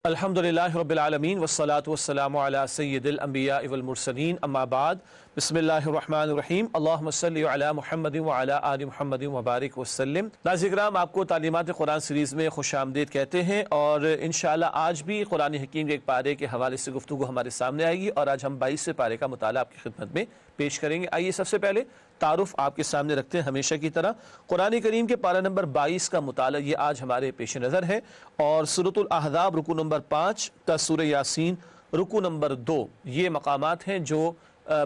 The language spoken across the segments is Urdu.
الحمدللہ رب العالمین والصلاة والسلام علی سید الانبیاء والمرسلین اما بعد بسم اللہ الرحمن الرحیم اللہم صلی علی محمد وعلی آل محمد وبارک وسلم۔ ناظرین کرام، آپ کو تعلیمات قرآن سیریز میں خوش آمدید کہتے ہیں اور انشاءاللہ آج بھی قرآن حکیم کے ایک پارے کے حوالے سے گفتگو ہمارے سامنے آئے گی اور آج ہم 22 پارے کا مطالعہ آپ کی خدمت میں پیش کریں گے۔ آئیے سب سے پہلے تعارف آپ کے سامنے رکھتے ہیں ہمیشہ کی طرح۔ قرآن کریم کے پارہ نمبر 22 کا مطالعہ یہ آج ہمارے پیش نظر ہے اور سورۃ الاحزاب رکوع نمبر 5 تا سورہ یاسین رکوع نمبر 2 یہ مقامات ہیں جو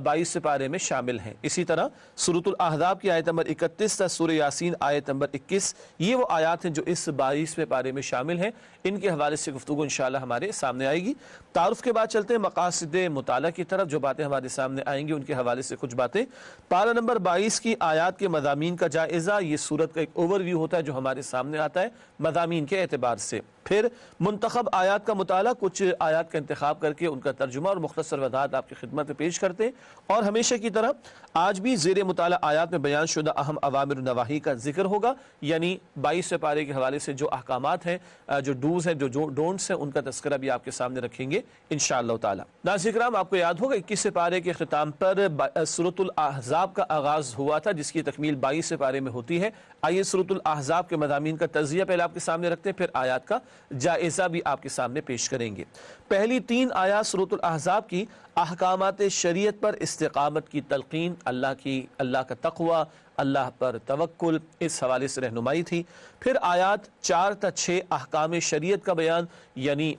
22 پارے میں شامل ہیں۔ اسی طرح سورۃ الاحزاب کی آیت نمبر 31 تا سورہ یاسین آیت نمبر 21 یہ وہ آیات ہیں جو اس 22 پارے میں شامل ہیں۔ ان کے حوالے سے گفتگو انشاءاللہ ہمارے سامنے آئے گی۔ تعارف کے بعد چلتے ہیں مقاصد مطالعہ کی طرف، جو باتیں ہمارے سامنے آئیں گی ان کے حوالے سے کچھ باتیں۔ پارہ نمبر 22 کی آیات کے مضامین کا جائزہ، یہ سورت کا ایک اوور ویو ہوتا ہے جو ہمارے سامنے آتا ہے مضامین کے اعتبار سے۔ پھر منتخب آیات کا مطالعہ، کچھ آیات کا انتخاب کر کے ان کا ترجمہ اور مختصر وضاحت آپ کی خدمت میں پیش کرتے ہیں اور ہمیشہ کی طرح آج بھی زیر مطالعہ آیات میں بیان شدہ اہم اوامر و نواہی کا ذکر ہوگا، یعنی 22 پارے کے حوالے سے جو احکامات ہیں، جو ڈوز ہیں، جو ڈونٹس ہیں، ان کا تذکرہ بھی آپ کے سامنے رکھیں گے انشاءاللہ تعالی۔ ناظرین کرام، آپ کو یاد ہوگا 21 پارے کے اختتام پر سورۃ الاحزاب کا آغاز ہوا تھا جس کی تکمیل 22 پارے میں ہوتی ہے۔ آئیے سورۃ الاحزاب کے مضامین کا تجزیہ پہلے آپ کے سامنے رکھتے ہیں، پھر آیات کا جائزہ بھی آپ کے سامنے پیش کریں گے۔ پہلی 3 آیات سورۃ الاحزاب کی احکامات شریعت پر استقامت کی تلقین، اللہ کا تقوی، اللہ پر توکل، اس حوالے سے رہنمائی تھی۔ پھر آیات 4 تا 6 احکام شریعت کا بیان، یعنی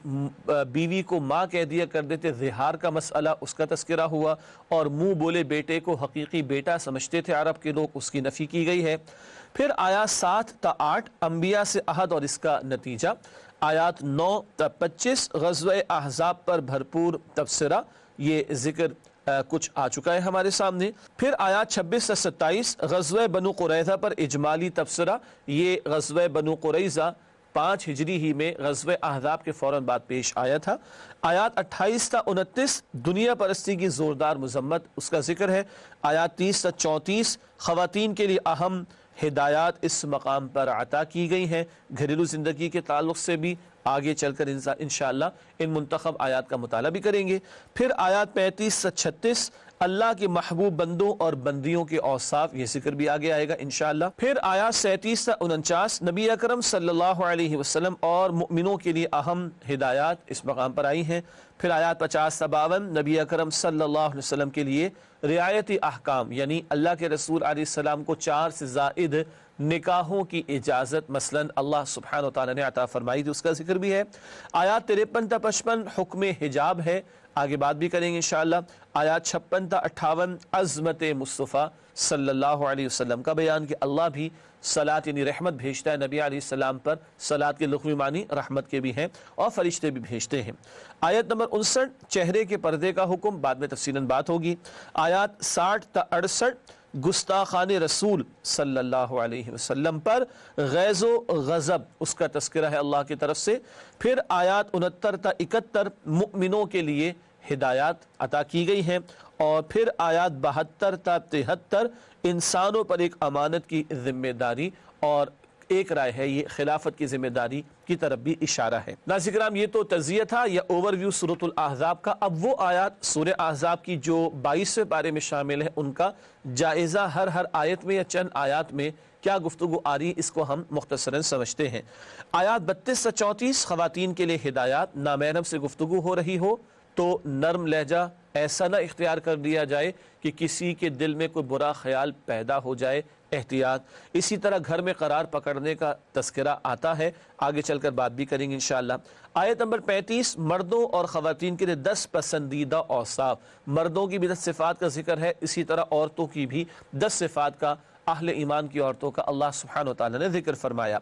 بیوی کو ماں کہہ دیا کر دیتے، ظہار کا مسئلہ، اس کا تذکرہ ہوا اور منہ بولے بیٹے کو حقیقی بیٹا سمجھتے تھے عرب کے لوگ، اس کی نفی کی گئی ہے۔ پھر آیات 7 تا 8 انبیاء سے عہد اور اس کا نتیجہ، آیات 9 تا 25 غزوہ احزاب پر بھرپور تبصرہ، یہ ذکر کچھ آ چکا ہے ہمارے سامنے۔ پھر آیات 26 تا 27 غزوہ بنو قریظہ پر اجمالی تبصرہ، یہ غزوہ بنو قریظہ 5 ہجری ہی میں غزوہ احزاب کے فوراً بعد پیش آیا تھا۔ آیات 28 تا 29 دنیا پرستی کی زوردار مذمت، اس کا ذکر ہے۔ آیات 30 تا 34 خواتین کے لیے اہم ہدایات اس مقام پر عطا کی گئی ہیں، گھریلو زندگی کے تعلق سے بھی آگے چل کر انشاءاللہ ان منتخب آیات کا مطالعہ بھی کریں گے۔ پھر آیات 35 سے 36 اللہ کے محبوب بندوں اور بندیوں کے اوصاف، یہ ذکر بھی آگے آئے گا انشاءاللہ۔ پھر آیات 37 سے 49 نبی اکرم صلی اللہ علیہ وسلم اور مؤمنوں کے لیے اہم ہدایات اس مقام پر آئی ہیں۔ پھر آیات 50 سے 52 نبی اکرم صلی اللہ علیہ وسلم کے لیے رعایتی احکام، یعنی اللہ کے رسول علیہ السلام کو 4 سے زائد نکاحوں کی اجازت مثلا اللہ سبحانہ وتعالی نے عطا فرمائی تھی، اس کا ذکر بھی ہے۔ آیات 53 تا 55 حکم حجاب ہے، آگے بات بھی کریں گے انشاءاللہ۔ آیات 56 تا 58 عظمت مصطفیٰ صلی اللہ علیہ وسلم کا بیان کہ اللہ بھی صلاۃ یعنی رحمت بھیجتا ہے نبی علیہ السلام پر، صلاۃ کے لغوی معنی رحمت کے بھی ہیں اور فرشتے بھی بھیجتے ہیں۔ آیت نمبر 59 چہرے کے پردے کا حکم، بعد میں تفصیلاً بات ہوگی۔ آیات 60 تا 68 گستاخان رسول صلی اللہ علیہ وسلم پر غیظ و غضب، اس کا تذکرہ ہے اللہ کی طرف سے۔ پھر آیات 69 تا 71 مؤمنوں کے لیے ہدایات عطا کی گئی ہیں اور پھر آیات 72 تا 73 انسانوں پر ایک امانت کی ذمہ داری اور ایک رائے ہے یہ خلافت کی ذمہ داری کی طرف بھی اشارہ ہے۔ ناظرین کرام، یہ تو تجزیہ تھا یا اوور ویو سورۃ الاحزاب کا۔ اب وہ آیات سورہ احزاب کی جو 22 پارے میں شامل ہے ان کا جائزہ، ہر آیت میں یا چند آیات میں کیا گفتگو آ رہی ہے، اس کو ہم مختصراً سمجھتے ہیں۔ آیات 32 سے 34 خواتین کے لیے ہدایات، نامحرم سے گفتگو ہو رہی ہو تو نرم لہجہ ایسا نہ اختیار کر دیا جائے کہ کسی کے دل میں کوئی برا خیال پیدا ہو جائے، احتیاط۔ اسی طرح گھر میں قرار پکڑنے کا تذکرہ آتا ہے، آگے چل کر بات بھی کریں گے انشاءاللہ۔ آیت نمبر 35 مردوں اور خواتین کے لیے 10 پسندیدہ اوصاف، مردوں کی بھی 10 صفات کا ذکر ہے، اسی طرح عورتوں کی بھی 10 صفات کا، اہل ایمان کی عورتوں کا اللہ سبحانہ وتعالی نے ذکر فرمایا۔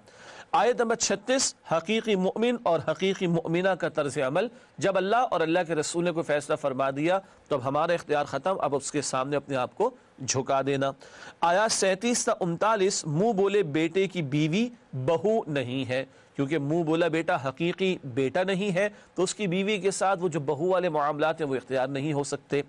آیت نمبر 36 حقیقی مؤمن اور حقیقی مؤمنہ کا طرز عمل، جب اللہ اور اللہ کے رسول نے کوئی فیصلہ فرما دیا تو اب ہمارا اختیار ختم، اب اس کے سامنے اپنے آپ کو جھکا دینا۔ آیات 37 تا 39 منہ بولے بیٹے کی بیوی بہو نہیں ہے، کیونکہ منہ بولا بیٹا حقیقی بیٹا نہیں ہے تو اس کی بیوی کے ساتھ وہ جو بہو والے معاملات ہیں وہ اختیار نہیں ہو سکتے۔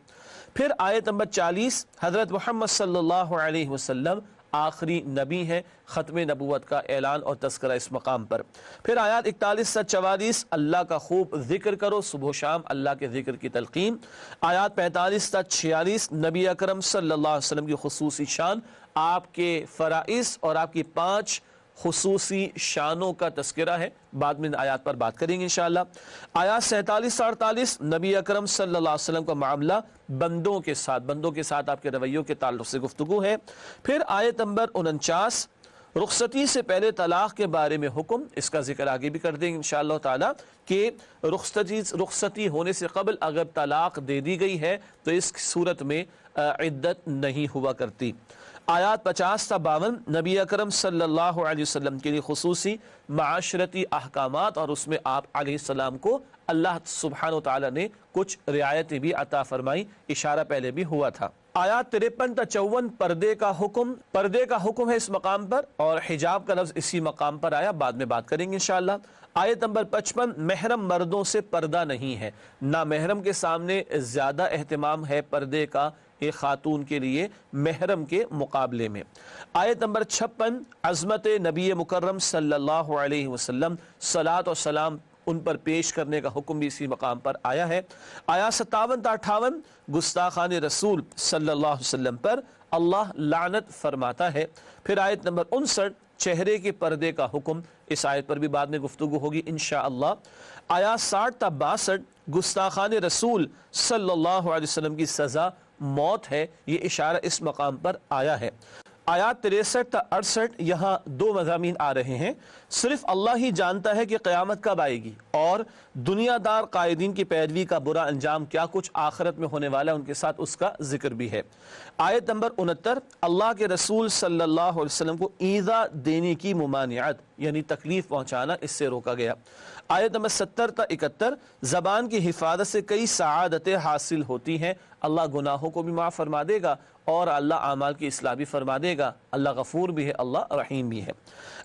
پھر آیت نمبر 40 حضرت محمد صلی اللہ علیہ وسلم آخری نبی ہیں، ختم نبوت کا اعلان اور تذکرہ اس مقام پر۔ پھر آیات 41 سے 44 اللہ کا خوب ذکر کرو، صبح و شام اللہ کے ذکر کی تلقین۔ آیات 45 سے 46 نبی اکرم صلی اللہ علیہ وسلم کی خصوصی شان، آپ کے فرائض اور آپ کی 5 خصوصی شانوں کا تذکرہ ہے، بعد میں آیات پر بات کریں گے انشاءاللہ۔ آیات 47 سے 48 نبی اکرم صلی اللہ علیہ وسلم کا معاملہ بندوں کے ساتھ آپ کے رویوں کے تعلق سے گفتگو ہے۔ پھر آیت نمبر 49 رخصتی سے پہلے طلاق کے بارے میں حکم، اس کا ذکر آگے بھی کر دیں گے انشاءاللہ تعالی کہ رخصتی ہونے سے قبل اگر طلاق دے دی گئی ہے تو اس صورت میں عدت نہیں ہوا کرتی۔ آیات 50 تا 52 نبی اکرم صلی اللہ علیہ وسلم کے لیے خصوصی معاشرتی احکامات، اور اس میں آپ علیہ السلام کو اللہ سبحانہ وتعالی نے کچھ رعایتیں بھی عطا فرمائی، اشارہ پہلے بھی ہوا تھا۔ آیات 53 تا 54 پردے کا حکم ہے اس مقام پر، اور حجاب کا لفظ اسی مقام پر آیا، بعد میں بات کریں گے انشاءاللہ۔ آیت نمبر 55 محرم مردوں سے پردہ نہیں ہے، نہ محرم کے سامنے زیادہ اہتمام ہے پردے کا ایک خاتون کے لیے محرم کے مقابلے میں۔ آیت نمبر 56 عظمت نبی مکرم صلی اللہ علیہ وسلم، صلاۃ و سلام ان پر پیش کرنے کا حکم بھی اسی مقام پر آیا ہے۔ آیات 57 تا 58 گستاخان رسول صلی اللہ علیہ وسلم پر اللہ لعنت فرماتا ہے۔ پھر آیت نمبر 59 چہرے کے پردے کا حکم، اس آیت پر بھی بعد میں گفتگو ہوگی انشاءاللہ۔ آیات 60 تا 62 گستاخان رسول صلی اللہ علیہ وسلم کی سزا موت ہے، یہ اشارہ اس مقام پر آیا ہے۔ آیات 63 تا 68 یہاں 2 مضامین آ رہے ہیں، صرف اللہ ہی جانتا ہے کہ قیامت کب آئے گی، اور دنیا دار قائدین کی پیروی کا برا انجام کیا کچھ آخرت میں ہونے والا ہے، ان کے ساتھ اس کا ذکر بھی ہے۔ آیت نمبر 69 اللہ کے رسول صلی اللہ علیہ وسلم کو ایذا دینے کی ممانعت، یعنی تکلیف پہنچانا، اس سے روکا گیا۔ آیت نمبر 70 تا 71 زبان کی حفاظت سے کئی سعادتیں حاصل ہوتی ہیں، اللہ گناہوں کو بھی معاف فرما دے گا اور اللہ اعمال کی اصلاح بھی فرما دے گا، اللہ غفور بھی ہے، اللہ رحیم بھی ہے۔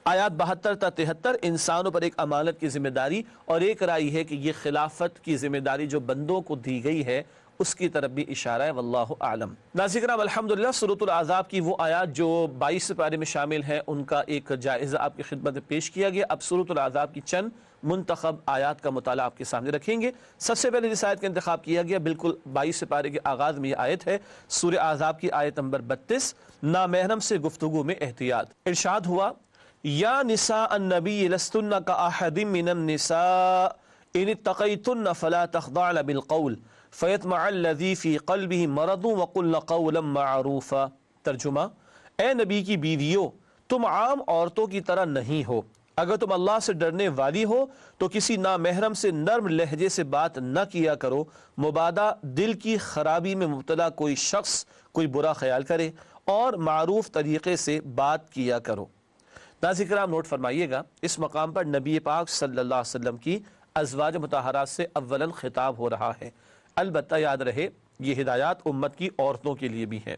آیات 72 تا 73 انسانوں پر ایک امانت کی ذمہ داری، اور ایک رائے ہے کہ یہ خلافت کی ذمہ داری جو بندوں کو دی گئی ہے اس کی طرف بھی اشارہ ہے، واللہ اعلم۔ ناظرین کرام الحمدللہ سورۃ الاحزاب کی وہ آیات جو 22 پارے میں شامل ہیں ان کا ایک جائزہ آپ کی خدمت میں پیش کیا گیا۔ اب سورۃ الاحزاب کی چند منتخب آیات کا مطالعہ آپ کے سامنے رکھیں گے۔ سب سے پہلے جس آیت کا انتخاب کیا گیا بالکل 22 پارے کے آغاز میں یہ آیت ہے، سورہ احزاب کی آیت نمبر 32 نامحرم سے گفتگو میں احتیاط۔ ارشاد ہوا یا نساء النبی لستن کاحد من النساء ان اتقیتن فلا تخضعن بالقول فیطمع الذی فی قلبہ مرض وقلن قولا معروفا۔ ترجمہ، اے نبی کی بیویوں، تم عام عورتوں کی طرح نہیں ہو، اگر تم اللہ سے ڈرنے والی ہو تو کسی نامحرم سے نرم لہجے سے بات نہ کیا کرو، مبادا دل کی خرابی میں مبتلا کوئی شخص کوئی برا خیال کرے، اور معروف طریقے سے بات کیا کرو۔ ناظرین کرام نوٹ فرمائیے گا، اس مقام پر نبی پاک صلی اللہ علیہ وسلم کی ازواج مطہرات سے اولاً خطاب ہو رہا ہے، البتہ یاد رہے یہ ہدایات امت کی عورتوں کے لیے بھی ہیں۔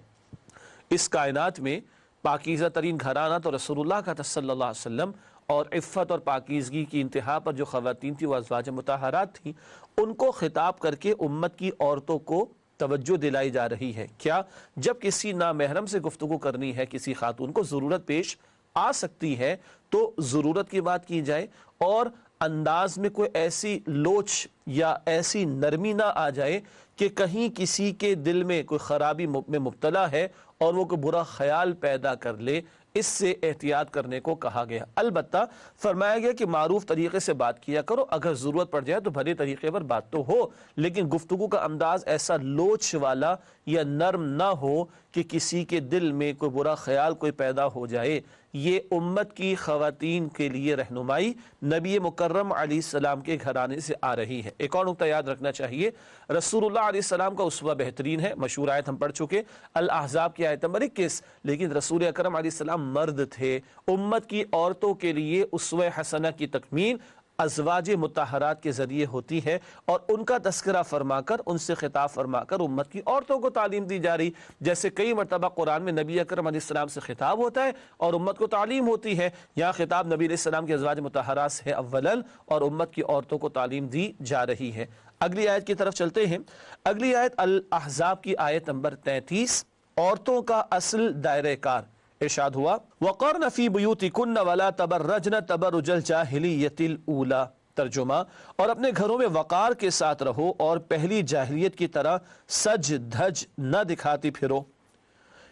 اس کائنات میں پاکیزہ ترین گھرانہ تو رسول اللہ کا صلی اللہ علیہ وسلم، اور عفت اور پاکیزگی کی انتہا پر جو خواتین تھی وہ ازواج مطہرات تھیں، ان کو خطاب کر کے امت کی عورتوں کو توجہ دلائی جا رہی ہے۔ کیا؟ جب کسی نامحرم سے گفتگو کرنی ہے، کسی خاتون کو ضرورت پیش آ سکتی ہے تو ضرورت کی بات کی جائے، اور انداز میں کوئی ایسی لوچ یا ایسی نرمی نہ آ جائے کہ کہیں کسی کے دل میں کوئی خرابی میں مبتلا ہے اور وہ کوئی برا خیال پیدا کر لے، اس سے احتیاط کرنے کو کہا گیا۔ البتہ فرمایا گیا کہ معروف طریقے سے بات کیا کرو، اگر ضرورت پڑ جائے تو بھلے طریقے پر بات تو ہو، لیکن گفتگو کا انداز ایسا لوچ والا یا نرم نہ ہو کہ کسی کے دل میں کوئی برا خیال کوئی پیدا ہو جائے۔ یہ امت کی خواتین کے لیے رہنمائی نبی مکرم علیہ السلام کے گھرانے سے آ رہی ہے۔ ایک اور نقطہ یاد رکھنا چاہیے، رسول اللہ علیہ السلام کا اسوہ بہترین ہے، مشہور آیت ہم پڑھ چکے الاحزاب کی آیت نمبر 21، لیکن رسول اکرم علیہ السلام مرد تھے، امت کی عورتوں کے لیے اسوہ حسنہ کی تکمیل ازواج مطہرات کے ذریعے ہوتی ہے، اور ان کا تذکرہ فرما کر، ان سے خطاب فرما کر امت کی عورتوں کو تعلیم دی جا رہی، جیسے کئی مرتبہ قرآن میں نبی اکرم علیہ السلام سے خطاب ہوتا ہے اور امت کو تعلیم ہوتی ہے، یہاں خطاب نبی علیہ السلام کے ازواج مطہرات سے ہے اولاً، اور امت کی عورتوں کو تعلیم دی جا رہی ہے۔ اگلی آیت کی طرف چلتے ہیں۔ اگلی آیت الاحزاب کی آیت نمبر 33، عورتوں کا اصل دائرہ کار، ارشاد ہوا وَقَرْنَ فِي بُيُوتِكُنَّ وَلَا تَبَرَّجْنَ تَبَرُّجَ الْجَاهِلِيَّةِ الْأُولَى۔ ترجمہ، اور اپنے گھروں میں وقار کے ساتھ رہو اور پہلی جاہلیت کی طرح سج دھج نہ دکھاتی پھرو۔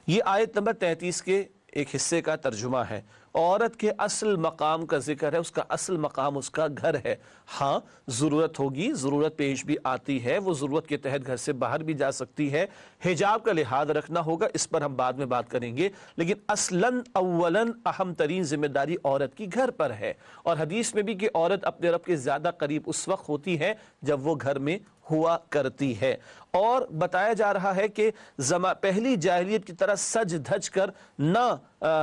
یہ آیت نمبر 33 کے ایک حصے کا ترجمہ ہے۔ عورت کے اصل مقام کا ذکر ہے، اس کا اصل مقام اس کا گھر ہے۔ ہاں ضرورت ہوگی، ضرورت پیش بھی آتی ہے، وہ ضرورت کے تحت گھر سے باہر بھی جا سکتی ہے، حجاب کا لحاظ رکھنا ہوگا، اس پر ہم بعد میں بات کریں گے، لیکن اصلاً اولاً اہم ترین ذمہ داری عورت کی گھر پر ہے۔ اور حدیث میں بھی کہ عورت اپنے رب کے زیادہ قریب اس وقت ہوتی ہے جب وہ گھر میں ہوا کرتی ہے۔ اور بتایا جا رہا ہے کہ پہلی جاہلیت کی طرح سج دھج کر نہ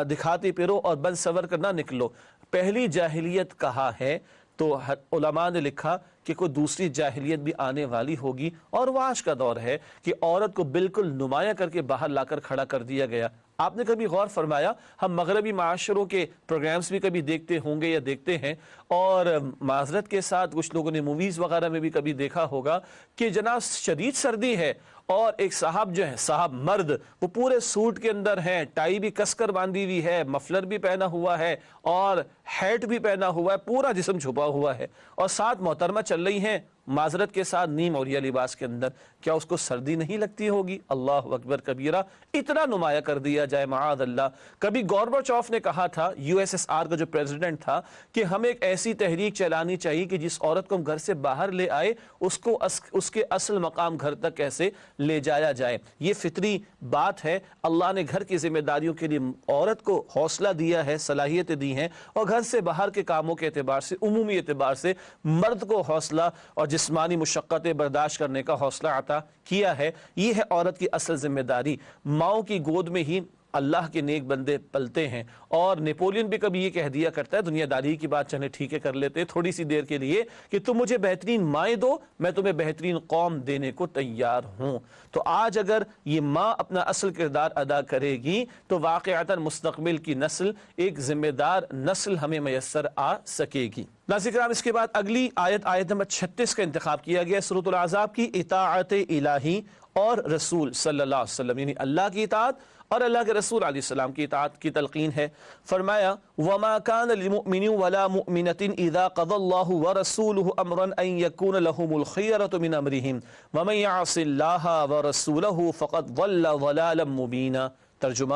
دکھاتے پھرو اور بن سور کر نہ نکلو۔ پہلی جاہلیت کہا ہے تو علماء نے لکھا کہ کوئی دوسری جاہلیت بھی آنے والی ہوگی، اور وہ آج کا دور ہے کہ عورت کو بالکل نمایاں کر کے باہر لا کر کھڑا کر دیا گیا۔ آپ نے کبھی غور فرمایا، ہم مغربی معاشروں کے پروگرامز بھی کبھی دیکھتے ہوں گے یا دیکھتے ہیں، اور معذرت کے ساتھ کچھ لوگوں نے موویز وغیرہ میں بھی کبھی دیکھا ہوگا کہ جناب شدید سردی ہے اور ایک صاحب جو ہے، صاحب مرد، وہ پورے سوٹ کے اندر ہیں، ٹائی بھی کس کر باندھی ہوئی ہے، مفلر بھی پہنا ہوا ہے اور ہیٹ بھی پہنا ہوا ہے، پورا جسم چھپا ہوا ہے، اور ساتھ محترمہ چل رہی ہیں معذرت کے ساتھ نیم اوریہ لباس کے اندر۔ کیا اس کو سردی نہیں لگتی ہوگی؟ اللہ اکبر کبیرہ، اتنا نمایاں کر دیا جائے، معاذ اللہ۔ کبھی گورباچوف نے کہا تھا، USSR کا جو پریزیڈنٹ تھا، کہ ہمیں ایک ایسی تحریک چلانی چاہیے کہ جس عورت کو ہم گھر سے باہر لے آئے اس کو اس کے اصل مقام گھر تک کیسے لے جایا جائے۔ یہ فطری بات ہے۔ اللہ نے گھر کی ذمہ داریوں کے لیے عورت کو حوصلہ دیا ہے، صلاحیتیں دی ہیں، اور گھر سے باہر کے کاموں کے اعتبار سے، عمومی اعتبار سے مرد کو حوصلہ اور جسمانی مشقتیں برداشت کرنے کا حوصلہ عطا کیا ہے۔ یہ ہے عورت کی اصل ذمہ داری۔ ماؤں کی گود میں ہی اللہ کے نیک بندے پلتے ہیں، اور نیپولین بھی کبھی یہ کہہ دیا کرتا ہے، دنیا داری کی بات چلے ٹھیک ہے کر لیتے ہیں تھوڑی سی دیر کے لیے، کہ تم مجھے بہترین مائیں دو، میں تمہیں بہترین قوم دینے کو تیار ہوں۔ تو آج اگر یہ ماں اپنا اصل کردار ادا کرے گی تو واقعتاً مستقبل کی نسل، ایک ذمہ دار نسل ہمیں میسر آ سکے گی۔ ناظرین کرام، اس کے بعد اگلی آیت نمبر 36 کا انتخاب کیا گیا سورۃ الاحزاب کی، اطاعت الہی اور رسول صلی اللہ علیہ وسلم، یعنی اللہ کی اطاعت اور اللہ کے رسول علیہ السلام کی اطاعت کی تلقین ہے۔ فرمایا وَمَا كَانَ لِمُؤْمِنٍ وَلَا مُؤْمِنَةٍ إِذَا قَضَى اللَّهُ وَرَسُولُهُ أَمْرًا أَن يَكُونَ لَهُمُ الْخِيَرَةُ مِنْ أَمْرِهِمْ وَمَن يَعْصِ اللَّهَ وَرَسُولَهُ فَقَدْ ضَلَّ ضَلَالًا مُبِينًا۔ ترجمہ،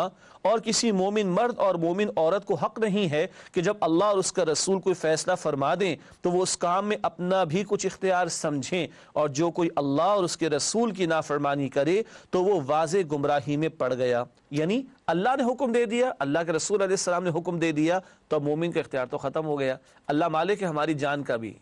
اور کسی مومن مرد اور مومن عورت کو حق نہیں ہے کہ جب اللہ اور اس کا رسول کوئی فیصلہ فرما دیں تو وہ اس کام میں اپنا بھی کچھ اختیار سمجھیں، اور جو کوئی اللہ اور اس کے رسول کی نافرمانی کرے تو وہ واضح گمراہی میں پڑ گیا۔ یعنی اللہ نے حکم دے دیا، اللہ کے رسول علیہ السلام نے حکم دے دیا، تو مومن کا اختیار تو ختم ہو گیا۔ اللہ مالک ہے ہماری جان کا بھی،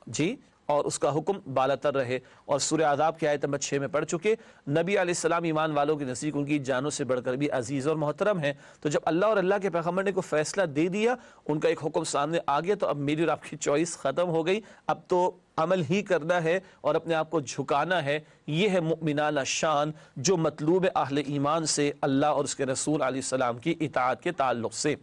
جی، اور اس کا حکم بالاتر رہے۔ اور سورہ احزاب کی آیت نمبر 6 میں پڑھ چکے، نبی علیہ السلام ایمان والوں کے نزدیک ان کی جانوں سے بڑھ کر بھی عزیز اور محترم ہیں۔ تو جب اللہ اور اللہ کے پیغمبر نے کوئی فیصلہ دے دیا، ان کا ایک حکم سامنے آ گیا، تو اب میری اور آپ کی چوائس ختم ہو گئی، اب تو عمل ہی کرنا ہے اور اپنے آپ کو جھکانا ہے۔ یہ ہے مؤمنانہ شان جو مطلوب اہل ایمان سے اللہ اور اس کے رسول علیہ السلام کی اطاعت کے تعلق سے۔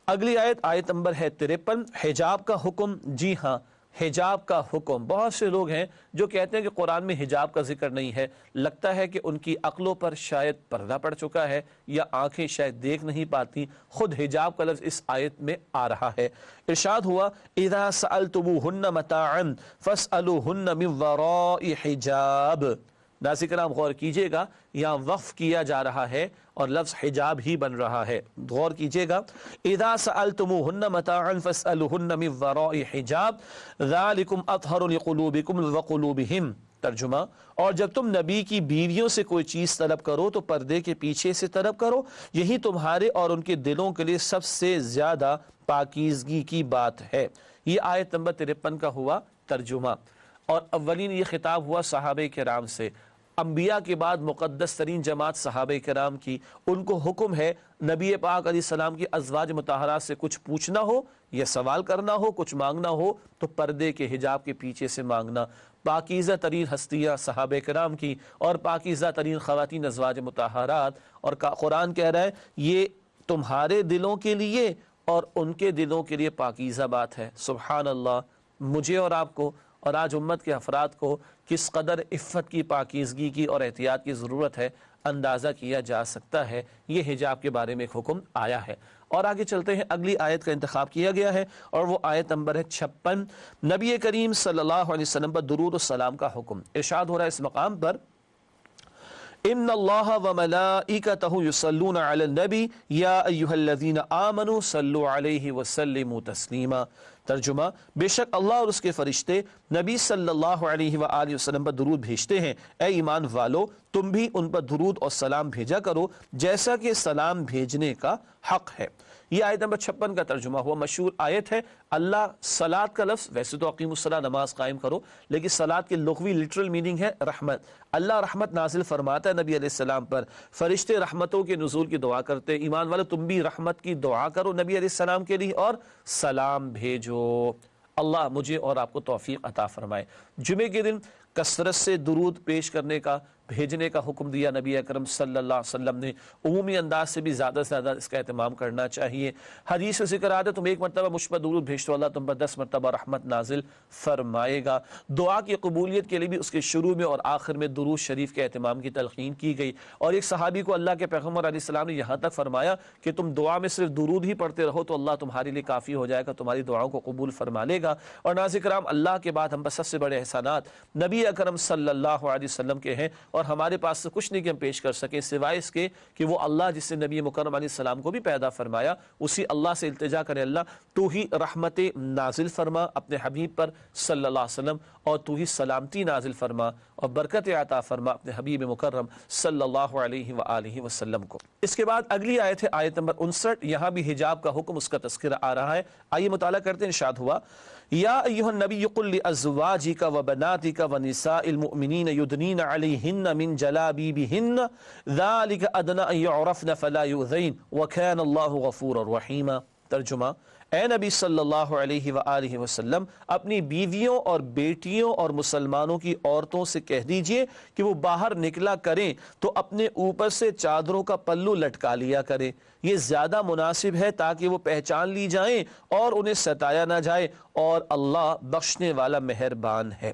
اگلی آیت نمبر ہے 53، حجاب کا حکم۔ جی ہاں، حجاب کا حکم۔ بہت سے لوگ ہیں جو کہتے ہیں کہ قرآن میں حجاب کا ذکر نہیں ہے، لگتا ہے کہ ان کی عقلوں پر شاید پردہ پڑ چکا ہے یا آنکھیں شاید دیکھ نہیں پاتی۔ خود حجاب کا لفظ اس آیت میں آ رہا ہے۔ ارشاد ہوا اذا سألتموهن متاعا فاسألوهن من وراء حجاب۔ ناظرین کرام غور کیجئے گا، یہاں وقف کیا جا رہا ہے اور لفظ حجاب ہی بن رہا ہے، غور کیجئے گا۔ اذا سألتموهن متاعا فاسألوهن من وراء حجاب ذلكم اطہر لقلوبكم وقلوبهم۔ ترجمہ، اور جب تم نبی کی بیویوں سے کوئی چیز طلب کرو تو پردے کے پیچھے سے طلب کرو، یہی تمہارے اور ان کے دلوں کے لیے سب سے زیادہ پاکیزگی کی بات ہے۔ یہ آیت نمبر 53 کا ہوا ترجمہ، اور اولین یہ خطاب ہوا صحابہ کرام سے۔ انبیاء کے بعد مقدس ترین جماعت صحابہ کرام کی، ان کو حکم ہے نبی پاک علیہ السلام کی ازواج مطہرات سے کچھ پوچھنا ہو یا سوال کرنا ہو، کچھ مانگنا ہو تو پردے کے حجاب کے پیچھے سے مانگنا۔ پاکیزہ ترین ہستیاں صحابہ کرام کی اور پاکیزہ ترین خواتین ازواج مطہرات، اور قرآن کہہ رہا ہے یہ تمہارے دلوں کے لیے اور ان کے دلوں کے لیے پاکیزہ بات ہے۔ سبحان اللہ، مجھے اور آپ کو اور آج امت کے افراد کو کس قدر عفت کی، پاکیزگی کی اور احتیاط کی ضرورت ہے اندازہ کیا جا سکتا ہے۔ یہ حجاب کے بارے میں ایک حکم آیا ہے۔ اور آگے چلتے ہیں، اگلی آیت کا انتخاب کیا گیا ہے اور وہ آیت نمبر ہے 56، نبی کریم صلی اللہ علیہ وسلم پر درود و سلام کا حکم۔ ارشاد ہو رہا ہے اس مقام پر، ان اللہ وملائکتہ یصلون علی النبی یا ایھا الذین آمنوا صلوا علیہ وسلموا تسلیما۔ ترجمہ، بے شک اللہ اور اس کے فرشتے نبی صلی اللہ علیہ وآلہ وسلم پر درود بھیجتے ہیں، اے ایمان والو تم بھی ان پر درود اور سلام بھیجا کرو جیسا کہ سلام بھیجنے کا حق ہے۔ یہ آیت نمبر 56 کا ترجمہ ہوا مشہور آیت ہے۔ اللہ صلاۃ کا لفظ، ویسے تو اقیم الصلاۃ نماز قائم کرو، لیکن صلاۃ کی لغوی لٹرل میننگ ہے رحمت۔ اللہ رحمت نازل فرماتا ہے نبی علیہ السلام پر، فرشتے رحمتوں کے نزول کی دعا کرتے، ایمان والے تم بھی رحمت کی دعا کرو نبی علیہ السلام کے لیے اور سلام بھیجو۔ اللہ مجھے اور آپ کو توفیق عطا فرمائے۔ جمعے کے دن کثرت سے درود پیش کرنے کا، بھیجنے کا حکم دیا نبی اکرم صلی اللہ علیہ وسلم نے، عمومی انداز سے بھی زیادہ سے زیادہ اس کا اہتمام کرنا چاہیے۔ حدیث سے ذکر آتا ہے تم ایک مرتبہ مجھ پر درود بھیج تو اللہ تم پر 10 مرتبہ رحمت نازل فرمائے گا۔ دعا کی قبولیت کے لیے بھی اس کے شروع میں اور آخر میں درود شریف کے اہتمام کی تلقین کی گئی، اور ایک صحابی کو اللہ کے پیغمبر علیہ السلام نے یہاں تک فرمایا کہ تم دعا میں صرف درود ہی پڑھتے رہو تو اللہ تمہارے لیے کافی ہو جائے گا، تمہاری دعاؤں کو قبول فرما لے گا۔ اور ناظرین کرام، اللہ کے بعد ہم پر سب سے بڑے احسانات نبی اکرم صلی اللہ علیہ وسلم کے ہیں، اور ہمارے پاس سے کچھ نہیں کہ ہم پیش کر سکیں سوائے اس کے کہ وہ اللہ جس نے نبی مکرم علیہ السلام کو بھی پیدا فرمایا، اسی اللہ سے التجا کریں، اللہ تو ہی رحمت نازل فرما اپنے حبیب پر صلی اللہ علیہ وسلم، اور تو ہی سلامتی نازل فرما اور برکت عطا فرما اپنے حبیب مکرم صلی اللہ علیہ وآلہ وسلم کو۔ اس کے بعد اگلی آیت ہے آیت نمبر 59، یہاں بھی حجاب کا حکم، اس کا تذکرہ آ رہا ہے۔ آئیے مطالعہ کرتے ہیں۔ ارشاد ہوا، یا ایھا النبی قل لازواجک وبناتک ونساء المؤمنین یدنین علیہن من جلابیبہن ذلک ادنی ان یعرفن فلا یؤذین وکان اللہ غفورا رحیما۔ ترجمہ، اے نبی صلی اللہ علیہ وآلہ وسلم اپنی بیویوں اور بیٹیوں اور مسلمانوں کی عورتوں سے کہہ دیجئے کہ وہ باہر نکلا کریں تو اپنے اوپر سے چادروں کا پلو لٹکا لیا کریں، یہ زیادہ مناسب ہے تاکہ وہ پہچان لی جائیں اور انہیں ستایا نہ جائے، اور اللہ بخشنے والا مہربان ہے۔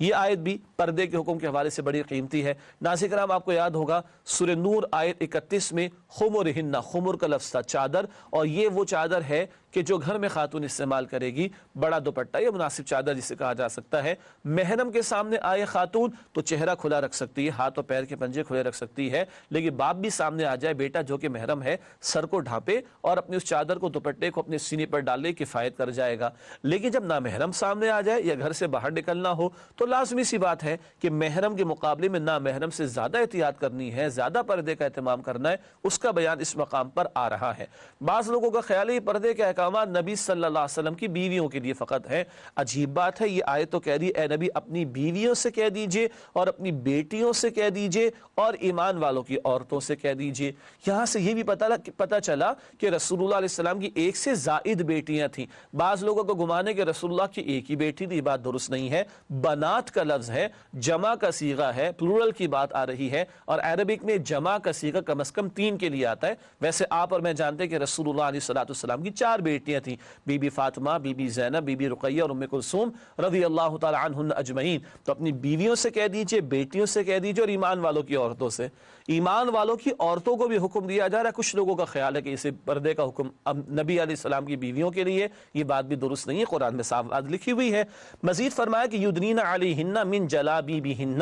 یہ آیت بھی پردے کے حکم کے حوالے سے بڑی قیمتی ہے۔ ناظرین کرام، آپ کو یاد ہوگا سورہ نور آیت 31 میں خمرہن، خمر کا لفظ تھا چادر، اور یہ وہ چادر ہے کہ جو گھر میں خاتون استعمال کرے گی، بڑا دوپٹہ یا مناسب چادر جسے کہا جا سکتا ہے۔ محرم کے سامنے آئے خاتون تو چہرہ کھلا رکھ سکتی ہے، ہاتھ اور پیر کے پنجے کھلے رکھ سکتی ہے، لیکن باپ بھی سامنے آ جائے، بیٹا جو کہ محرم ہے سر کو ڈھانپے اور اپنی اس چادر کو، دوپٹے کو اپنے سینے پر ڈالے، کفایت کر جائے گا۔ لیکن جب نامحرم سامنے آ جائے یا گھر سے باہر نکلنا ہو تو لازمی سی بات ہے کہ محرم کے مقابلے میں نامحرم سے زیادہ احتیاط کرنی ہے، زیادہ پردے کا اہتمام کرنا ہے، اس کا بیان اس مقام پر آ رہا ہے۔ بعض لوگوں کا خیال ہے پردے کے احکامات نبی صلی اللہ علیہ وسلم کی بیویوں کے لیے فقط ہے۔ عجیب بات ہے، یہ آیت تو کہہ رہی ہے اے نبی اپنی بیویوں سے کہہ دیجئے اور اپنی بیٹیوں سے کہہ دیجئے اور ایمان والوں کی عورتوں سے کہہ دیجئے۔ یہاں سے یہ بھی پتہ چلا کہ رسول اللہ علیہ السلام کی ایک سے زائد بیٹیاں تھیں۔ بعض لوگوں کو گمان ہے کہ رسول اللہ کی ایک ہی بیٹی تھی، یہ بات درست نہیں ہے۔ بنات کا لفظ ہے، جمع کا صیغہ ہے، پلورل کی بات آ رہی ہے، اور عربک میں جمع کا صیغہ کم از کم 3 کے لیے آتا ہے۔ ویسے آپ اور میں جانتے ہیں کہ رسول اللہ علیہ السلام کی 4 بیٹیاں تھیں، بی بی فاطمہ، بی بی زینب، بی بی رقیہ اور ام کلثوم رضی اللہ تعالی عنہن اجمعین۔ تو اپنی بیویوں سے کہہ دیجئے، بیٹیوں سے کہہ دیجئے، اور ایمان والوں کی عورتوں سے۔ ایمان والوں کی عورتوں کو بھی حکم دیا جا رہا ہے۔ کچھ لوگوں کا خیال ہے کہ اسے پردے کا حکم نبی علیہ السلام کی بیویوں کے لیے، یہ بات بھی درست نہیں ہے، قرآن میں صاف بات لکھی ہوئی ہے۔ مزید فرمایا کہ یدنین علیہن من جلابیبہن،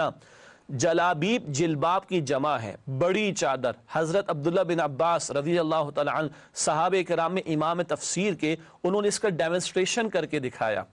جلابیب جلباب کی جمع ہے، بڑی چادر۔ حضرت عبداللہ بن عباس رضی اللہ تعالی عنہ صحابہ کرام میں امام تفسیر کے، انہوں نے اس کا ڈیمونسٹریشن کر کے دکھایا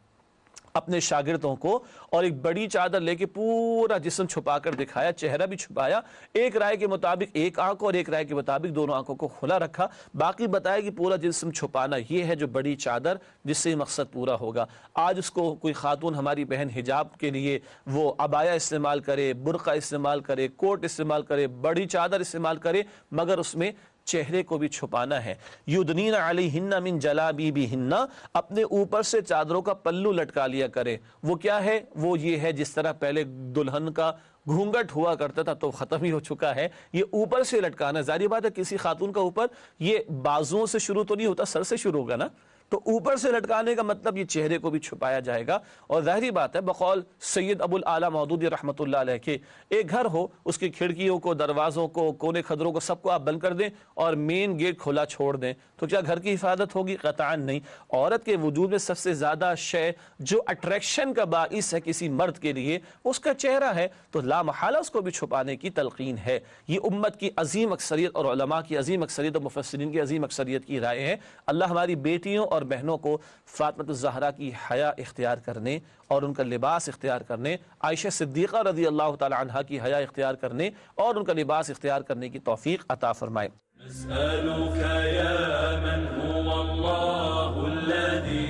اپنے شاگردوں کو، اور ایک بڑی چادر لے کے پورا جسم چھپا کر دکھایا، چہرہ بھی چھپایا، ایک رائے کے مطابق ایک آنکھ اور ایک رائے کے مطابق دونوں آنکھوں کو کھلا رکھا، باقی بتایا کہ پورا جسم چھپانا یہ ہے جو بڑی چادر جس سے مقصد پورا ہوگا۔ آج اس کو کوئی خاتون ہماری بہن حجاب کے لیے وہ عبایا استعمال کرے، برقع استعمال کرے، کوٹ استعمال کرے، بڑی چادر استعمال کرے، مگر اس میں چہرے کو بھی چھپانا ہے۔ یدنین علیہن من جلابیبہن، اپنے اوپر سے چادروں کا پلو لٹکا لیا کرے۔ وہ کیا ہے؟ وہ یہ ہے جس طرح پہلے دلہن کا گھونگٹ ہوا کرتا تھا تو ختم ہی ہو چکا ہے، یہ اوپر سے لٹکانا۔ ظاہر بات ہے کسی خاتون کا اوپر یہ بازوؤں سے شروع تو نہیں ہوتا، سر سے شروع ہوگا نا، تو اوپر سے لٹکانے کا مطلب یہ چہرے کو بھی چھپایا جائے گا، اور ظاہری بات ہے بقول سید ابو الاعلیٰ مودودی رحمۃ اللہ علیہ کے ایک گھر ہو، اس کی کھڑکیوں کو، دروازوں کو، کونے خدروں کو سب کو آپ بند کر دیں اور مین گیٹ کھلا چھوڑ دیں تو کیا گھر کی حفاظت ہوگی؟ قطعاً نہیں۔ عورت کے وجود میں سب سے زیادہ شے جو اٹریکشن کا باعث ہے کسی مرد کے لیے اس کا چہرہ ہے، تو لا محالہ اس کو بھی چھپانے کی تلقین ہے۔ یہ امت کی عظیم اکثریت اور علماء کی عظیم اکثریت اور مفسرین کی عظیم اکثریت کی رائے ہے۔ اللہ ہماری بیٹیوں اور بہنوں کو فاطمہ الزہرا کی حیا اختیار کرنے اور ان کا لباس اختیار کرنے، عائشہ صدیقہ رضی اللہ تعالی عنہا کی حیا اختیار کرنے اور ان کا لباس اختیار کرنے کی توفیق عطا فرمائے۔ نسألك يا من هو الله الذي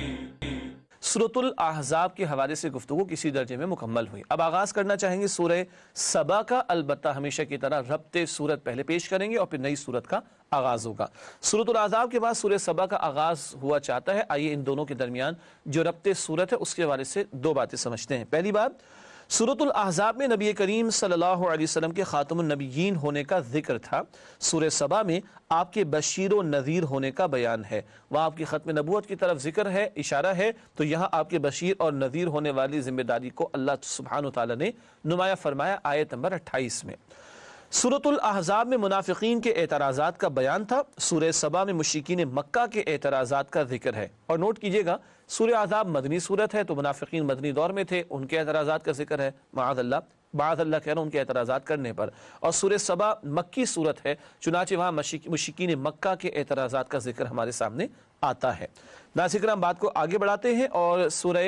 سورۃ الاحزاب کے حوالے سے گفتگو کسی درجے میں مکمل ہوئی۔ اب آغاز کرنا چاہیں گے سورہ سبا کا، البتہ ہمیشہ کی طرح ربط سورت پہلے پیش کریں گے اور پھر نئی سورت کا آغاز ہوگا۔ سورۃ الاحزاب کے بعد سورہ سبا کا آغاز ہوا چاہتا ہے۔ آئیے ان دونوں کے درمیان جو ربط سورت ہے اس کے حوالے سے دو باتیں سمجھتے ہیں۔ پہلی بات، سورۃ الاحزاب میں نبی کریم صلی اللہ علیہ وسلم کے خاتم النبیین ہونے کا ذکر تھا۔ سورہ سبا میں آپ کے بشیر و نذیر ہونے کا بیان ہے۔ وہاں آپ کی ختم نبوت کی طرف ذکر ہے، اشارہ ہے، تو یہاں آپ کے بشیر اور نذیر ہونے والی ذمہ داری کو اللہ سبحانہ وتعالی نے نمایاں فرمایا آیت نمبر 28 میں۔ سورۃ الاحزاب میں منافقین کے اعتراضات کا بیان تھا۔ سورہ سبا میں مشرکین مکہ کے اعتراضات کا ذکر ہے۔ اور نوٹ کیجئے گا سورہ احزاب مدنی صورت ہے تو منافقین مدنی دور میں تھے، ان کے اعتراضات کا ذکر ہے، معاذ اللہ کہہ رہا ہوں ان کے اعتراضات کرنے پر۔ اور سورہ سبا مکی صورت ہے، چنانچہ وہاں مشرکین مکہ کے اعتراضات کا ذکر ہمارے سامنے آتا ہے۔ ناظرین کرام بات کو آگے بڑھاتے ہیں اور سورہ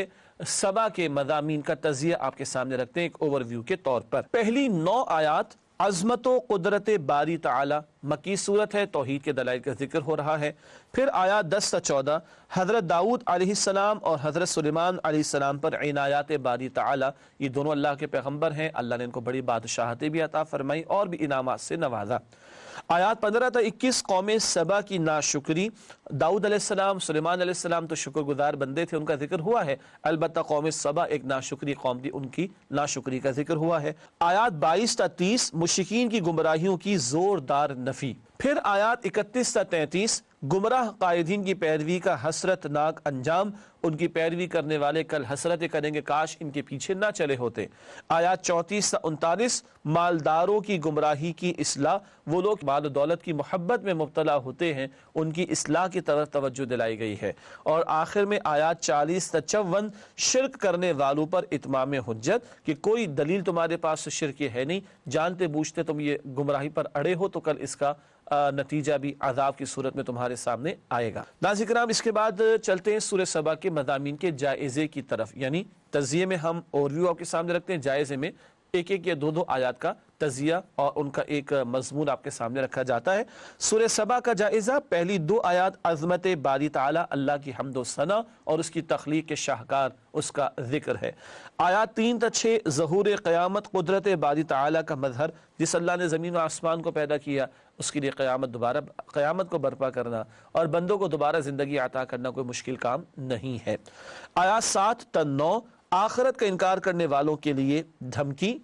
سبا کے مضامین کا تجزیہ آپ کے سامنے رکھتے ہیں ایک اوور ویو کے طور پر۔ پہلی 9 آیات عظمت و قدرت باری تعالی، مکی صورت ہے، توحید کے دلائل کا ذکر ہو رہا ہے۔ پھر آیات 10 تا 14 حضرت داؤد علیہ السلام اور حضرت سلیمان علیہ السلام پر عنایات باری تعالی، یہ دونوں اللہ کے پیغمبر ہیں، اللہ نے ان کو بڑی بادشاہتیں بھی عطا فرمائی اور بھی انعامات سے نوازا۔ آیات 15 تا 21 قوم سبا کی ناشکری، داؤد علیہ السلام، سلیمان علیہ السلام تو شکر گزار بندے تھے، ان کا ذکر ہوا ہے، البتہ قوم سبا ایک ناشکری قوم تھی، ان کی ناشکری کا ذکر ہوا ہے۔ آیات 22 تا 30 مشرکین کی گمراہیوں کی زوردار نفی۔ پھر آیات 31 تا 33 گمراہ قائدین کی پیروی کا حسرت ناک انجام، ان کی پیروی کرنے والے کل حسرتیں کریں گے کاش ان کے پیچھے نہ چلے ہوتے۔ آیات 34 تا 39 مالداروں کی گمراہی کی اصلاح، وہ لوگ مال و دولت کی محبت میں مبتلا ہوتے ہیں ان کی اصلاح کی طرف توجہ دلائی گئی ہے۔ اور آخر میں آیات 40 تا 54 شرک کرنے والوں پر اتمام حجت، کہ کوئی دلیل تمہارے پاس شرک ہے نہیں، جانتے بوجھتے تم یہ گمراہی پر اڑے ہو تو کل اس کا نتیجہ بھی عذاب کی صورت میں تمہارے سامنے آئے گا۔ ناظرین کرام اس کے بعد چلتے ہیں سورہ سبا کے مضامین کے جائزے کی طرف، یعنی تجزیے میں ہم اوور ویو آپ کے سامنے رکھتے ہیں، جائزے میں ایک ایک یا دو آیات کا تجزیہ اور ان کا ایک مضمون آپ کے سامنے رکھا جاتا ہے۔ سورہ سبا کا جائزہ، پہلی 2 آیات عظمت باری تعالی، اللہ کی حمد و ثنا اور اس کی تخلیق کے شاہکار اس کا ذکر ہے۔ آیات 3 تا 6 ظہور قیامت، قدرت باری تعالی کا مظہر، جس اللہ نے زمین و آسمان کو پیدا کیا اس کے لیے قیامت کو برپا کرنا اور بندوں کو دوبارہ زندگی عطا کرنا کوئی مشکل کام نہیں ہے۔ آیات 7 تا 9 آخرت کا انکار کرنے والوں کے لیے دھمکی۔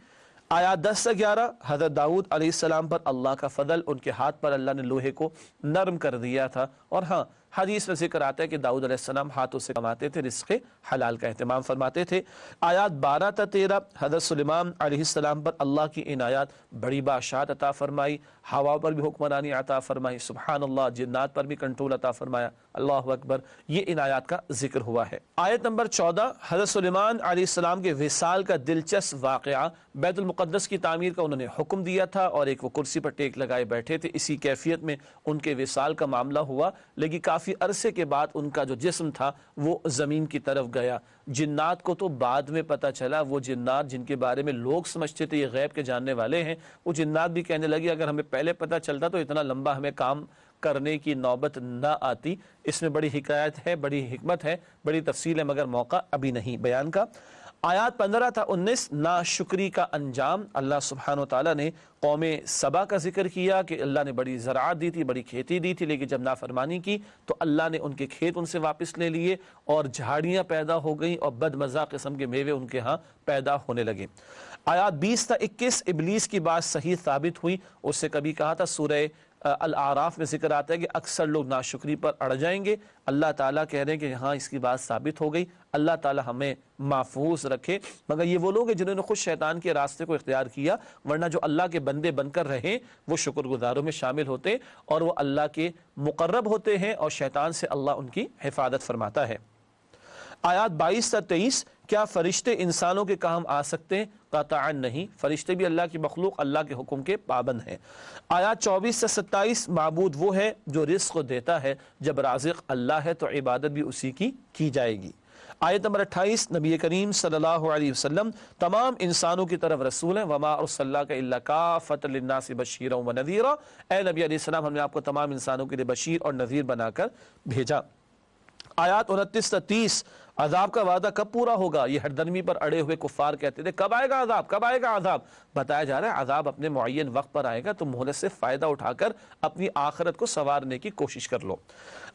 آیات 10 سے 11 حضرت داؤد علیہ السلام پر اللہ کا فضل، ان کے ہاتھ پر اللہ نے لوہے کو نرم کر دیا تھا، اور ہاں حدیث میں ذکر آتا ہے کہ داؤد علیہ السلام ہاتھوں سے کماتے تھے، رزق حلال کا اہتمام فرماتے تھے۔ آیات 12 تا 13 حضرت سلیمان علیہ السلام پر اللہ کی عنایات، بڑی بادشاہت عطا فرمائی، ہوا پر بھی حکمرانی عطا فرمائی، سبحان اللہ، جنات پر بھی کنٹرول عطا فرمایا، اللہ اکبر، یہ عنایات کا ذکر ہوا ہے۔ آیت نمبر 14 حضرت سلیمان علیہ السلام کے وصال کا دلچسپ واقعہ، بیت المقدس کی تعمیر کا انہوں نے حکم دیا تھا اور ایک وہ کرسی پر ٹیک لگائے بیٹھے تھے، اسی کیفیت میں ان کے وصال کا معاملہ ہوا، لیکن کافی عرصے کے بعد ان کا جو جسم تھا وہ زمین کی طرف گیا۔ جنات کو تو بعد میں پتہ چلا، وہ جنات جن کے بارے میں لوگ سمجھتے تھے یہ غیب کے جاننے والے ہیں، وہ جنات بھی کہنے لگے اگر ہمیں پہلے پتہ چلتا تو اتنا لمبا ہمیں کام کرنے کی نوبت نہ آتی۔ اس میں بڑی حکایت ہے، بڑی حکمت ہے، بڑی تفصیل ہے، مگر موقع ابھی نہیں بیان کا۔ آیات 15 تا 19 ناشکری کا انجام، اللہ سبحانہ وتعالی نے قوم سبا کا ذکر کیا کہ اللہ نے بڑی زراعت دی تھی، بڑی کھیتی دی تھی، لیکن جب نافرمانی کی تو اللہ نے ان کے کھیت ان سے واپس لے لیے اور جھاڑیاں پیدا ہو گئیں اور بدمزہ قسم کے میوے ان کے ہاں پیدا ہونے لگے۔ آیات 20 تا 21 ابلیس کی بات صحیح ثابت ہوئی، اس سے کبھی کہا تھا سورہ الاعراف میں ذکر آتا ہے کہ اکثر لوگ ناشکری پر اڑ جائیں گے. اللہ تعالیٰ کہہ رہے ہیں کہ ہاں اس کی بات ثابت ہو گئی. اللہ تعالیٰ ہمیں محفوظ رکھے. مگر یہ وہ لوگ ہیں جنہوں نے خود شیطان کے راستے کو اختیار کیا، ورنہ جو اللہ کے بندے بن کر رہے وہ شکر گزاروں میں شامل ہوتے اور وہ اللہ کے مقرب ہوتے ہیں، اور شیطان سے اللہ ان کی حفاظت فرماتا ہے. آیات 22 تا 23، کیا فرشتے انسانوں کے کام آ سکتے ہیں؟ قطعا نہیں، فرشتے بھی اللہ کی مخلوق، اللہ کے حکم کے پابند ہیں. آیات 24 تا 27، معبود وہ ہے جو رزق دیتا ہے، جب رازق اللہ ہے تو عبادت بھی اسی کی جائے گی. آیت نمبر 28، نبی کریم صلی اللہ علیہ وسلم تمام انسانوں کی طرف رسول ہیں. وما ارسلناک الا کافۃ للناس بشیرا ونذیرا، اے نبی علیہ السلام ہم نے آپ کو تمام انسانوں کے لیے بشیر اور نذیر بنا کر بھیجا. آیات 29 تا 30، عذاب کا وعدہ کب پورا ہوگا؟ یہ ہر درمی پر اڑے ہوئے کفار کہتے تھے کب آئے گا عذاب، کب آئے گا عذاب. بتایا جا رہا ہے عذاب اپنے معین وقت پر آئے گا، تو مہلت سے فائدہ اٹھا کر اپنی آخرت کو سنوارنے کی کوشش کر لو.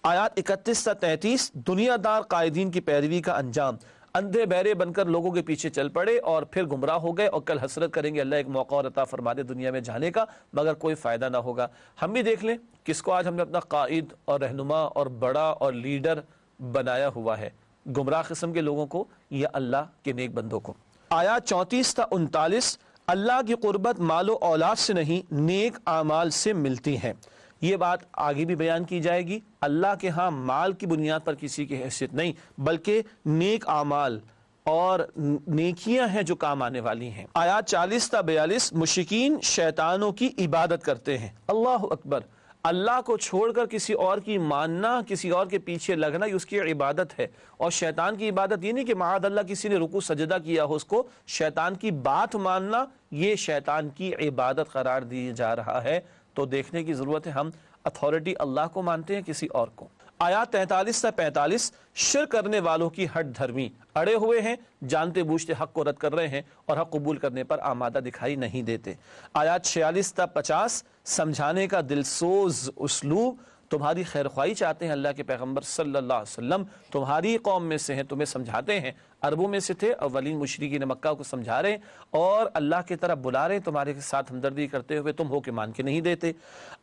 آیات 31 تا 33، دنیا دار قائدین کی پیروی کا انجام، اندھے بہرے بن کر لوگوں کے پیچھے چل پڑے اور پھر گمراہ ہو گئے، اور کل حسرت کریں گے اللہ ایک موقع اور عطا فرما دے دنیا میں جانے کا، مگر کوئی فائدہ نہ ہوگا. ہم بھی دیکھ لیں کس کو آج ہم نے اپنا قائد اور رہنما اور بڑا اور لیڈر بنایا ہوا ہے، گمراہ قسم کے لوگوں کو یا اللہ کے نیک بندوں کو. آیات 34 تا 39، اللہ کی قربت مال و اولاد سے نہیں نیک اعمال سے ملتی ہیں. یہ بات آگے بھی بیان کی جائے گی. اللہ کے ہاں مال کی بنیاد پر کسی کی حیثیت نہیں، بلکہ نیک اعمال اور نیکیاں ہیں جو کام آنے والی ہیں. آیات 40 تا 42، مشرکین شیطانوں کی عبادت کرتے ہیں. اللہ اکبر، اللہ کو چھوڑ کر کسی اور کی ماننا، کسی اور کے پیچھے لگنا، یہ اس کی عبادت ہے. اور شیطان کی عبادت یہ نہیں کہ معاذ اللہ کسی نے رکوع سجدہ کیا ہو، اس کو شیطان کی بات ماننا یہ شیطان کی عبادت قرار دی جا رہا ہے. تو دیکھنے کی ضرورت ہے ہم اتھارٹی اللہ کو مانتے ہیں کسی اور کو. آیات 43 تا 45، شرک کرنے والوں کی ہٹ دھرمی، اڑے ہوئے ہیں، جانتے بوجھتے حق کو رد کر رہے ہیں اور حق قبول کرنے پر آمادہ دکھائی نہیں دیتے. آیات 46 تا 50، سمجھانے کا دلسوز اسلوب، تمہاری خیر خواہی چاہتے ہیں اللہ کے پیغمبر صلی اللہ علیہ وسلم، تمہاری قوم میں سے ہیں، تمہیں سمجھاتے ہیں، عربوں میں سے تھے، اولین مشرکین مکہ کو سمجھا رہے ہیں اور اللہ کی طرف بلا رہے ہیں، تمہارے ساتھ ہمدردی کرتے ہوئے تم ہو کے مان کے نہیں دیتے.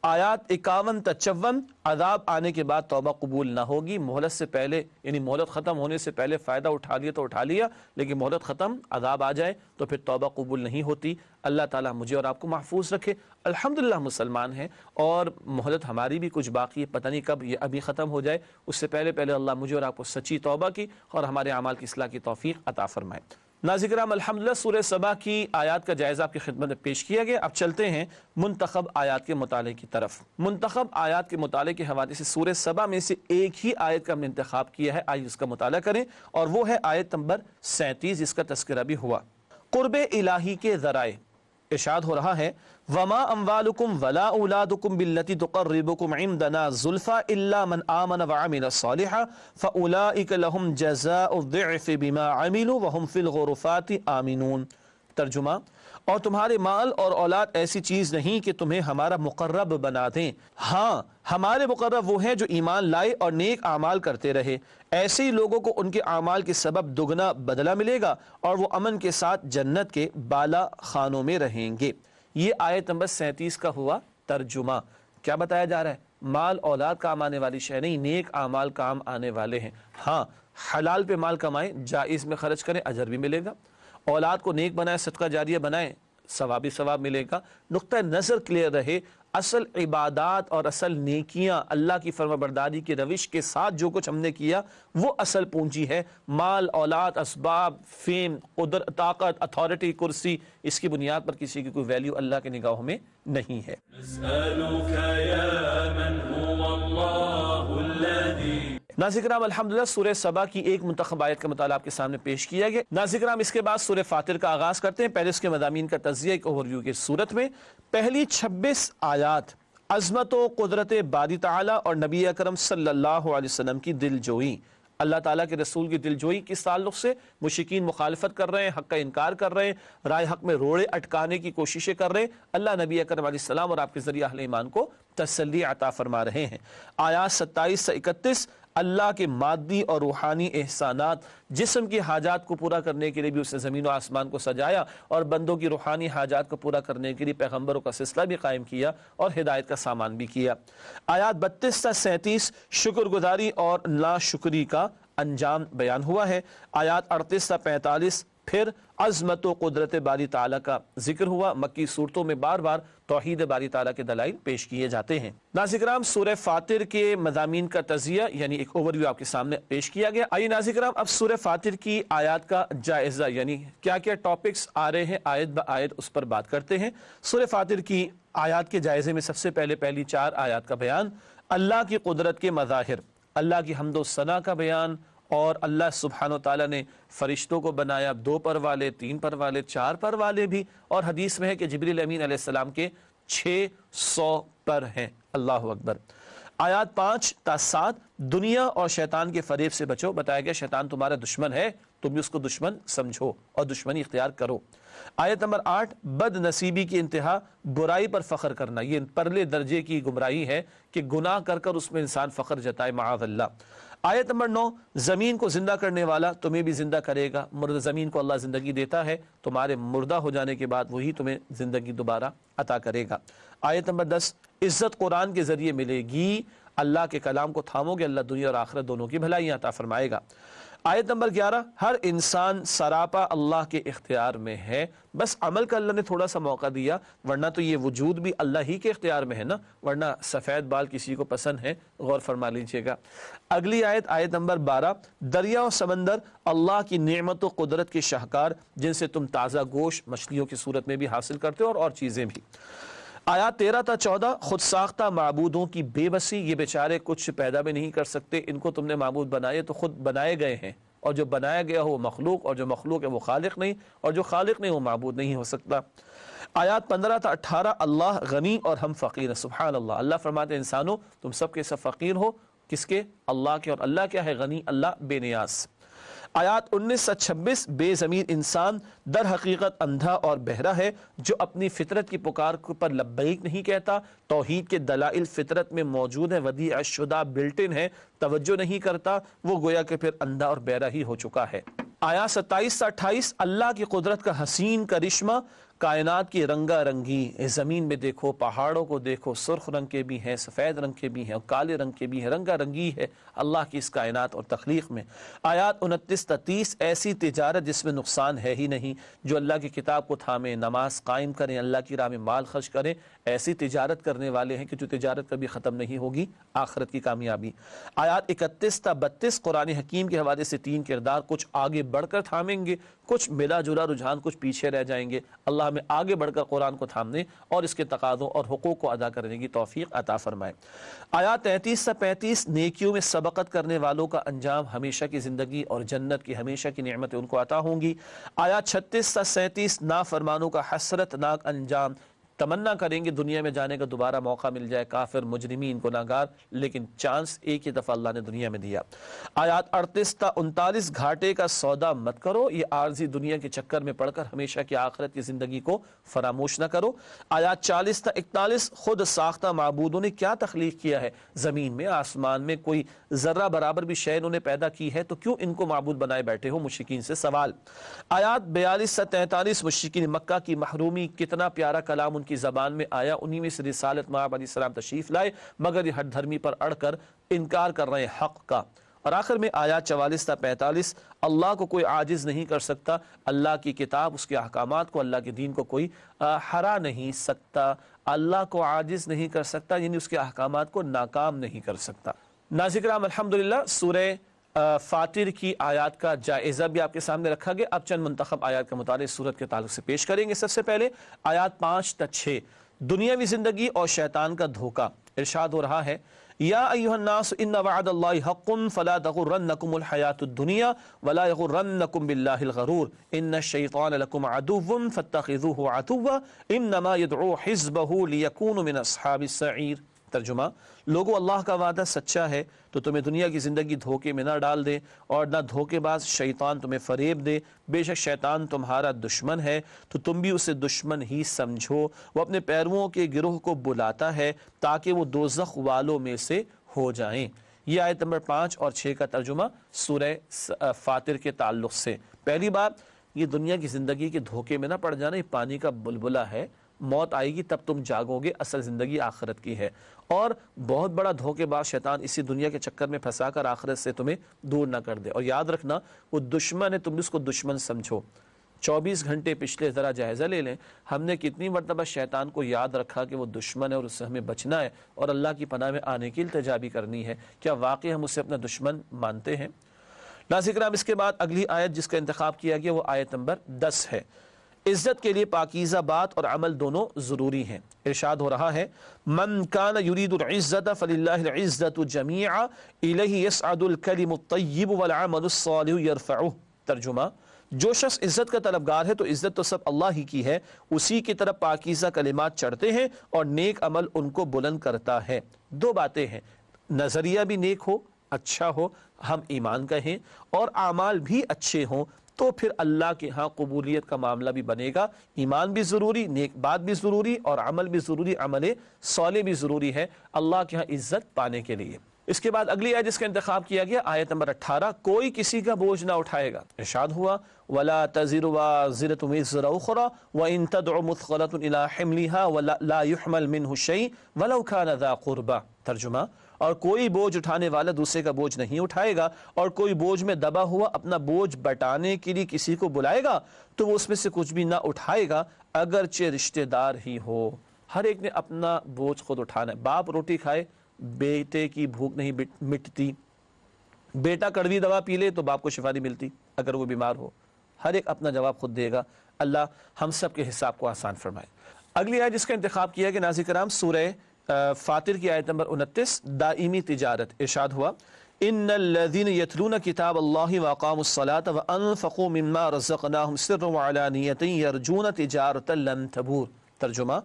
آیات 51 تا 54، عذاب آنے کے بعد توبہ قبول نہ ہوگی. مہلت سے پہلے یعنی مہلت ختم ہونے سے پہلے فائدہ اٹھا لیا تو اٹھا لیا، لیکن مہلت ختم عذاب آ جائے تو پھر توبہ قبول نہیں ہوتی. اللہ تعالیٰ مجھے اور آپ کو محفوظ رکھے. الحمدللہ مسلمان ہیں اور مہلت ہماری بھی کچھ باقی ہے، پتہ نہیں کب یہ ابھی ختم ہو جائے. اس سے پہلے اللہ مجھے اور آپ کو سچی توبہ کی اور ہمارے اعمال کی اصلاح کی توفیق عطا فرمائے. ناظرین کرام، الحمدللہ سورہ سبا کی آیات کا جائزہ آپ کی خدمت میں پیش کیا گیا. اب چلتے ہیں منتخب آیات کے مطالعے کی طرف. منتخب آیات کے مطالعے کے حوالے سے سورہ سبا میں سے ایک ہی آیت کا ہم نے انتخاب کیا ہے، آئیے اس کا مطالعہ کریں، اور وہ ہے آیت نمبر 37 جس کا تذکرہ بھی ہوا. قرب الہی کے ذرائع. ارشاد ہو رہا ہے وما اموالکم ولا اولادکم باللتی تقربکم عندنا زلفا الا من آمن وعمل صالحا فاولئک لهم جزاء الضعف بما عملوا وهم فی الغرفات آمنون. ترجمہ، اور تمہارے مال اور اولاد ایسی چیز نہیں کہ تمہیں ہمارا مقرب بنا دیں، ہاں ہمارے مقرب وہ ہیں جو ایمان لائے اور نیک اعمال کرتے رہے، ایسے ہی لوگوں کو ان کے اعمال کے سبب دگنا بدلہ ملے گا اور وہ امن کے ساتھ جنت کے بالا خانوں میں رہیں گے. یہ آیت نمبر 37 کا ہوا ترجمہ. کیا بتایا جا رہا ہے؟ مال اولاد کام آنے والی شے نہیں، نیک اعمال کام آنے والے ہیں. ہاں حلال پہ مال کمائیں، جائز میں خرچ کریں، اجر بھی ملے گا. اولاد کو نیک بنائیں، صدقہ جاریہ بنائیں، ثواب ہی ثواب ملے گا. نقطہ نظر کلیئر رہے، اصل عبادات اور اصل نیکیاں اللہ کی فرما برداری کی روش کے ساتھ جو کچھ ہم نے کیا وہ اصل پونجی ہے. مال، اولاد، اسباب، فیم، قدرت، طاقت، اتھارٹی، کرسی، اس کی بنیاد پر کسی کی کوئی ویلیو اللہ کے نگاہوں میں نہیں ہے. نسألك يا من هو الله الذي. ناظرین کرام، الحمدللہ سورہ سبا کی ایک منتخب آیت کا مطالعہ آپ کے سامنے پیش کیا گیا. ناظرین کرام، اس کے بعد سورہ فاطر کا آغاز کرتے ہیں. پہلے اس کے مضامین کا تجزیہ ایک اوور ویو کی صورت میں. پہلی 26 آیات عظمت و قدرت باری تعالیٰ اور نبی اکرم صلی اللہ علیہ وسلم کی دل جوئی. اللہ تعالیٰ کے رسول کی دل جوئی کس تعلق سے؟ مشرکین مخالفت کر رہے ہیں، حق کا انکار کر رہے ہیں، رائے حق میں روڑے اٹکانے کی کوششیں کر رہے ہیں. اللہ نبی اکرم علیہ السلام اور آپ کے ذریعہ اہل ایمان کو تسلی عطا فرما رہے ہیں. آیات 27 سے 31، اللہ کے مادی اور روحانی احسانات، جسم کی حاجات کو پورا کرنے کے لیے بھی اس نے زمین و آسمان کو سجایا، اور بندوں کی روحانی حاجات کو پورا کرنے کے لیے پیغمبروں کا سلسلہ بھی قائم کیا اور ہدایت کا سامان بھی کیا۔ آیات 32 تا 37 شکر گزاری اور ناشکری کا انجام بیان ہوا ہے۔ آیات 38 تا 45 پھر عظمت و قدرت باری تعالیٰ کا ذکر ہوا۔ مکی صورتوں میں بار بار توحید باری تعالیٰ کے دلائل پیش کیے جاتے ہیں۔ ناظرین کرام، سورہ فاطر کے مضامین کا تجزیہ یعنی ایک اوورویو آپ کے سامنے پیش کیا گیا۔ آئیے ناظرین کرام اب سورہ فاطر کی آیات کا جائزہ یعنی کیا کیا ٹاپکس آ رہے ہیں آیت با آیت اس پر بات کرتے ہیں۔ سورہ فاطر کی آیات کے جائزے میں سب سے پہلے پہلی 4 آیات کا بیان، اللہ کی قدرت کے مظاہر، اللہ کی حمد و ثنا کا بیان، اور اللہ سبحانہ و تعالیٰ نے فرشتوں کو بنایا 2 پر والے، 3 پر والے، 4 پر والے بھی، اور حدیث میں ہے کہ جبریل امین علیہ السلام کے 600 پر ہیں۔ اللہ اکبر۔ آیات 5 تا 7 دنیا اور شیطان کے فریب سے بچو، بتایا گیا شیطان تمہارا دشمن ہے، تم بھی اس کو دشمن سمجھو اور دشمنی اختیار کرو۔ آیت نمبر 8 بد نصیبی کی انتہا، برائی پر فخر کرنا، یہ پرلے درجے کی گمراہی ہے کہ گناہ کر کر اس میں انسان فخر جتائے، معاذ اللہ۔ آیت نمبر 9 زمین کو زندہ کرنے والا تمہیں بھی زندہ کرے گا، مردہ زمین کو اللہ زندگی دیتا ہے، تمہارے مردہ ہو جانے کے بعد وہی تمہیں زندگی دوبارہ عطا کرے گا۔ آیت نمبر 10 عزت قرآن کے ذریعے ملے گی، اللہ کے کلام کو تھامو گے اللہ دنیا اور آخرت دونوں کی بھلائیاں عطا فرمائے گا۔ آیت نمبر 11 ہر انسان سراپا اللہ کے اختیار میں ہے، بس عمل کا اللہ نے تھوڑا سا موقع دیا، ورنہ تو یہ وجود بھی اللہ ہی کے اختیار میں ہے نا، ورنہ سفید بال کسی کو پسند ہے، غور فرما لیجئے گا۔ اگلی آیت نمبر 12 دریا و سمندر اللہ کی نعمت و قدرت کے شاہکار، جن سے تم تازہ گوشت مچھلیوں کی صورت میں بھی حاصل کرتے ہو اور چیزیں بھی۔ آیات 13 تا 14 خود ساختہ معبودوں کی بے بسی، یہ بیچارے کچھ پیدا بھی نہیں کر سکتے، ان کو تم نے معبود بنائے تو خود بنائے گئے ہیں، اور جو بنایا گیا ہو وہ مخلوق، اور جو مخلوق ہے وہ خالق نہیں، اور جو خالق نہیں وہ معبود نہیں ہو سکتا۔ آیات 15 تا 18 اللہ غنی اور ہم فقیر ہیں، سبحان اللہ۔ اللہ فرماتے ہیں انسانوں تم سب کے سب فقیر ہو، کس کے؟ اللہ کے، اور اللہ کیا ہے؟ غنی، اللہ بے نیاز۔ آیات 19 سے 26 بے ضمیر انسان در حقیقت اندھا اور بہرا ہے، جو اپنی فطرت کی پکار پر لبیک نہیں کہتا، توحید کے دلائل فطرت میں موجود ہیں، ودیع شدہ بلٹ ان ہے، توجہ نہیں کرتا، وہ گویا کہ پھر اندھا اور بہرا ہی ہو چکا ہے۔ آیات 27 سے 28 اللہ کی قدرت کا حسین کرشمہ، کائنات کی رنگا رنگی، زمین میں دیکھو، پہاڑوں کو دیکھو، سرخ رنگ کے بھی ہیں، سفید رنگ کے بھی ہیں، اور کالے رنگ کے بھی ہیں، رنگا رنگی ہے اللہ کی اس کائنات اور تخلیق میں۔ آیات 29 تا 30 ایسی تجارت جس میں نقصان ہے ہی نہیں، جو اللہ کی کتاب کو تھامیں، نماز قائم کریں، اللہ کی راہ میں مال خرچ کریں، ایسی تجارت کرنے والے ہیں کہ جو تجارت کبھی ختم نہیں ہوگی، آخرت کی کامیابی۔ آیات 31 تا 32 قرآن حکیم کے حوالے سے 3 کردار، کچھ آگے بڑھ کر تھامیں گے، کچھ ملا جلا رجحان، کچھ پیچھے رہ جائیں گے۔ اللہ ہمیں آگے بڑھ کر قرآن کو تھامنے اور اس کے تقاضوں اور حقوق کو ادا کرنے کی توفیق عطا فرمائے۔ آیات 33 سے 35 نیکیوں میں سبقت کرنے والوں کا انجام ہمیشہ کی زندگی اور جنت کی ہمیشہ کی نعمتیں ان کو عطا ہوں گی۔ آیات 36 سے 37 نافرمانوں کا حسرت ناک انجام، تمنا کریں گے دنیا میں جانے کا دوبارہ موقع مل جائے، کافر مجرمین گناہگار، لیکن چانس ایک ہی دفعہ اللہ نے دنیا میں دیا۔ آیات 38 تا 39 گھاٹے کا سودا مت کرو، یہ عارضی دنیا کے چکر میں پڑھ کر ہمیشہ کی آخرت کی زندگی کو فراموش نہ کرو۔ آیات 40 تا 41 خود ساختہ معبودوں نے کیا تخلیق کیا ہے، زمین میں آسمان میں کوئی ذرہ برابر بھی شے انہوں نے پیدا کی ہے تو کیوں ان کو معبود بنائے بیٹھے ہو، مشرکین سے سوال۔ آیات 42 سے 43 مشرکین مکہ کی محرومی، کتنا پیارا کلام ان کی زبان میں آیا، انہی میں سے رسالت مآب علیہ السلام تشریف لائے، مگر یہ ہٹ دھرمی پر اڑ کر انکار کر رہے ہیں حق کا۔ اور آخر میں آیات 44 تا 45 اللہ کو کوئی عاجز نہیں کر سکتا، اللہ کی کتاب، اس کے احکامات کو، اللہ کے دین کو کوئی ہرا نہیں سکتا، اللہ کو عاجز نہیں کر سکتا، یعنی اس کے احکامات کو ناکام نہیں کر سکتا۔ ناظرین کرام الحمدللہ سورہ فاطر کی آیات کا جائزہ بھی آپ کے سامنے رکھا گیا۔ اب چند منتخب آیات کا مطالعہ سورت کے تعلق سے پیش کریں گے۔ سب سے پہلے آیات 5 تا 6 دنیاوی زندگی اور شیطان کا دھوکہ، ارشاد ہو رہا ہے یا ایھا الناس ان وعد اللہ حق فلا تغرنکم الحیاۃ الدنیا ولا یغرنکم باللہ الغرور ان الشیطان لکم عدو فاتخذوہ عدوا انما یدعو حزبہ لیکونوا من اصحاب السعیر۔ ترجمہ، لوگو اللہ کا وعدہ سچا ہے تو تمہیں دنیا کی زندگی دھوکے میں نہ ڈال دے اور نہ دھوکے باز شیطان تمہیں فریب دے، بے شک شیطان تمہارا دشمن ہے تو تم بھی اسے دشمن ہی سمجھو، وہ اپنے پیرووں کے گروہ کو بلاتا ہے تاکہ وہ دوزخ والوں میں سے ہو جائیں۔ یہ آیت نمبر 5 اور 6 کا ترجمہ سورہ فاطر کے تعلق سے۔ پہلی بات، یہ دنیا کی زندگی کے دھوکے میں نہ پڑ جانا، یہ پانی کا بلبلہ ہے، موت آئے گی تب تم جاگو گے، اصل زندگی آخرت کی ہے۔ اور بہت بڑا دھوکے باز شیطان اسی دنیا کے چکر میں پھنسا کر آخرت سے تمہیں دور نہ کر دے۔ اور یاد رکھنا، وہ دشمن ہے، تم بھی اس کو دشمن سمجھو۔ 24 گھنٹے پچھلے ذرا جائزہ لے لیں، ہم نے کتنی مرتبہ شیطان کو یاد رکھا کہ وہ دشمن ہے اور اس سے ہمیں بچنا ہے اور اللہ کی پناہ میں آنے کی التجا بھی کرنی ہے۔ کیا واقعی ہم اسے اپنا دشمن مانتے ہیں؟ ناظرین کرام، اس کے بعد اگلی آیت جس کا انتخاب کیا گیا وہ آیت نمبر 10 ہے۔ عزت کے لیے پاکیزہ بات اور عمل دونوں ضروری ہیں۔ ارشاد ہو رہا ہے، من کان یرید العزت فللہ العزت جمیعا الیہ یصعد الکلم الطیب والعمل الصالح یرفعہ۔ ترجمہ، جو شخص عزت کا طلبگار ہے تو عزت تو سب اللہ ہی کی ہے، اسی کی طرف پاکیزہ کلمات چڑھتے ہیں اور نیک عمل ان کو بلند کرتا ہے۔ دو باتیں ہیں، نظریہ بھی نیک ہو، اچھا ہو، ہم ایمان کہیں، اور اعمال بھی اچھے ہوں، تو پھر اللہ کے ہاں قبولیت کا معاملہ بھی بنے گا۔ ایمان بھی ضروری، نیک بات بھی ضروری، اور عمل بھی ضروری، عمل صالح بھی ضروری ہے اللہ کے ہاں عزت پانے کے لیے۔ اس کے بعد اگلی آیت جس کا انتخاب کیا گیا آیت نمبر 18، کوئی کسی کا بوجھ نہ اٹھائے گا۔ ارشاد ہوا، وَلَا تَزِرُ وَازِرَةٌ وِزْرَ أُخْرَى وَإِن تَدْعُ مُثْقَلَةٌ إِلَىٰ حِمْلِهَا لَا يُحْمَلْ مِنْهُ شَيْءٌ وَلَوْ كَانَ ذَا قُرْبَىٰ۔ ترجمہ، اور کوئی بوجھ اٹھانے والا دوسرے کا بوجھ نہیں اٹھائے گا، اور کوئی بوجھ میں دبا ہوا اپنا بوجھ بٹانے کے لیے کسی کو بلائے گا تو وہ اس میں سے کچھ بھی نہ اٹھائے گا اگرچہ رشتہ دار ہی ہو۔ ہر ایک نے اپنا بوجھ خود اٹھانا ہے۔ باپ روٹی کھائے، بیٹے کی بھوک نہیں مٹتی، بیٹا کڑوی دوا پی لے تو باپ کو شفا نہیں ملتی اگر وہ بیمار ہو۔ ہر ایک اپنا جواب خود دے گا۔ اللہ ہم سب کے حساب کو آسان فرمائے۔ اگلی آیت جس کا انتخاب کیا کہ ناظرین کرام سورہ فاطر کی آیت نمبر 29، دائمی تجارت۔ ارشاد ہوا، ان الذين يتلون كتاب الله واقاموا الصلاة وانفقوا مما رزقناهم سرا وعلانية يرجون تجارة لن تبور۔ ترجمہ،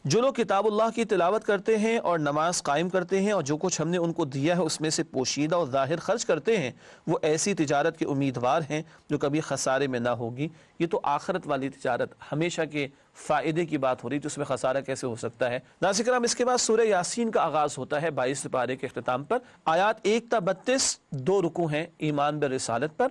جو لوگ کتاب اللہ کی تلاوت کرتے ہیں اور نماز قائم کرتے ہیں اور جو کچھ ہم نے ان کو دیا ہے اس میں سے پوشیدہ اور ظاہر خرچ کرتے ہیں، وہ ایسی تجارت کے امیدوار ہیں جو کبھی خسارے میں نہ ہوگی۔ یہ تو آخرت والی تجارت، ہمیشہ کے فائدے کی بات ہو رہی، تو اس میں خسارہ کیسے ہو سکتا ہے؟ ناظرین کرام، اس کے بعد سورہ یاسین کا آغاز ہوتا ہے 22 پارے کے اختتام پر۔ آیات 1 تا 32 دو رکوع ہیں ایمان بالرسالت پر۔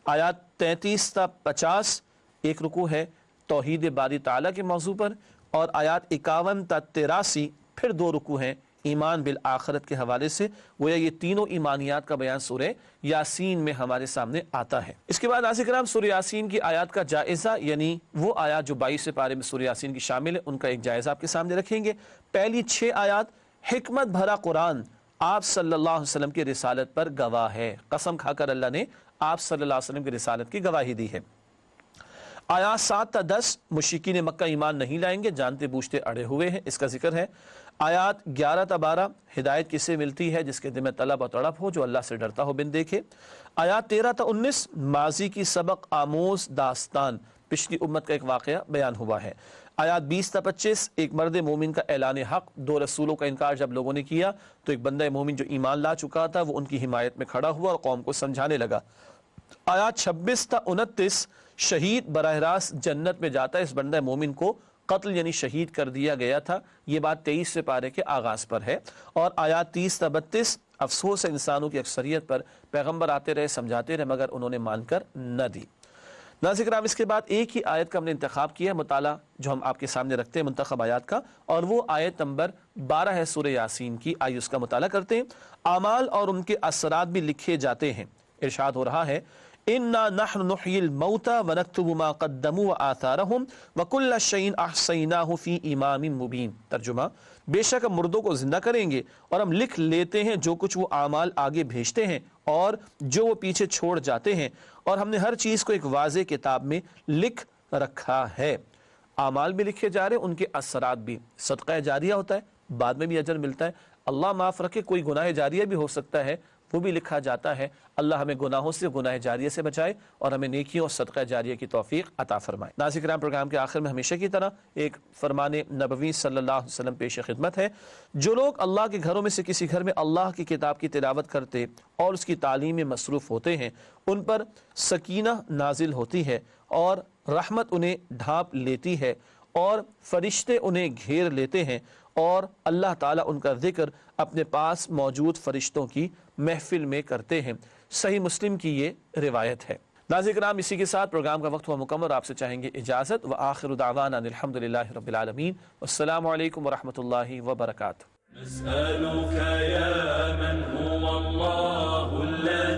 آیات 33 تا 50 ایک رکوع ہے توحید باری تعالیٰ کے موضوع پر، اور آیات 51 تا 83 پھر دو رکوع ہیں ایمان بالآخرت کے حوالے سے۔ گویا یہ تینوں ایمانیات کا بیان سورہ یاسین میں ہمارے سامنے آتا ہے۔ اس کے بعد ناظرین کرام سورہ یاسین کی آیات کا جائزہ، یعنی وہ آیات جو 22 پارے میں سورہ یاسین کی شامل ہے، ان کا ایک جائزہ آپ کے سامنے رکھیں گے۔ پہلی 6 آیات، حکمت بھرا قرآن آپ صلی اللہ علیہ وسلم کی رسالت پر گواہ ہے۔ قسم کھا کر اللہ نے آپ صلی اللہ علیہ وسلم کی رسالت کی گواہی دی ہے۔ آیات 7 تا 10 مشرکین مکہ ایمان نہیں لائیں گے، جانتے بوجھتے اڑے ہوئے ہیں، اس کا ذکر ہے۔ آیات 11 تا 12 ہدایت کس سے ملتی ہے؟ جس کے دل میں طلب اور تڑپ ہو، جو اللہ سے ڈرتا ہو بن دیکھے۔ آیات 13 تا 19 ماضی کی سبق آموز داستان، پچھلی امت کا ایک واقعہ بیان ہوا ہے۔ آیات 20 تا 25 ایک مرد مومن کا اعلان حق، دو رسولوں کا انکار جب لوگوں نے کیا تو ایک بندہ مومن جو ایمان لا چکا تھا وہ ان کی حمایت میں کھڑا ہوا اور قوم کو سمجھانے لگا۔ آیات 26 تا 29 شہید براہ راست جنت میں جاتا ہے، اس بندہ مومن کو قتل یعنی شہید کر دیا گیا تھا۔ یہ بات 23 پارے کے آغاز پر ہے۔ اور آیات 30 تا 32 افسوس ہے انسانوں کی اکثریت پر، پیغمبر آتے رہے سمجھاتے رہے مگر انہوں نے مان کر نہ دی۔ ناظرین کرام، اس کے بعد ایک ہی آیت کا ہم نے انتخاب کیا ہے مطالعہ جو ہم آپ کے سامنے رکھتے ہیں منتخب آیات کا، اور وہ آیت نمبر 12 ہے سورہ یاسین کی۔ آئیے اس کا مطالعہ کرتے ہیں۔ اعمال اور ان کے اثرات بھی لکھے جاتے ہیں۔ ارشاد ہو رہا ہے، اِنَّا نَحْنُ نُحْيِي الْمَوْتَى وَنَكْتُبُ مَا قَدَّمُوا وَآثَارَهُمْ وَكُلَّ شَيْءٍ أَحْصَيْنَاهُ فِي إِمَامٍ مُبِينٍ۔ ترجمہ، بے شک ہم مردوں کو زندہ کریں گے اور ہم لکھ لیتے ہیں جو کچھ وہ اعمال آگے بھیجتے ہیں اور جو وہ پیچھے چھوڑ جاتے ہیں، اور ہم نے ہر چیز کو ایک واضح کتاب میں لکھ رکھا ہے۔ اعمال بھی لکھے جا رہے ہیں، ان کے اثرات بھی۔ صدقہ جاریہ ہوتا ہے، بعد میں بھی اجر ملتا ہے۔ اللہ معاف رکھے، کوئی گناہ جاریہ بھی ہو سکتا ہے، وہ بھی لکھا جاتا ہے۔ اللہ ہمیں گناہوں سے، گناہ جاریہ سے بچائے اور ہمیں نیکیوں اور صدقہ جاریہ کی توفیق عطا فرمائے۔ ناظرین کرام، پروگرام کے آخر میں ہمیشہ کی طرح ایک فرمان نبوی صلی اللہ علیہ وسلم پیش خدمت ہے۔ جو لوگ اللہ کے گھروں میں سے کسی گھر میں اللہ کی کتاب کی تلاوت کرتے اور اس کی تعلیم میں مصروف ہوتے ہیں، ان پر سکینہ نازل ہوتی ہے اور رحمت انہیں ڈھانپ لیتی ہے، اور فرشتے انہیں گھیر لیتے ہیں اور اللہ تعالیٰ ان کا ذکر اپنے پاس موجود فرشتوں کی محفل میں کرتے ہیں۔ صحیح مسلم کی یہ روایت ہے۔ ناظرین کرام، اسی کے ساتھ پروگرام کا وقت ہوا مکمل، آپ سے چاہیں گے اجازت۔ وآخر دعوانا الحمدللہ رب العالمین، والسلام علیکم ورحمۃ اللہ وبرکاتہ۔ نسألك يا من هو الله الذي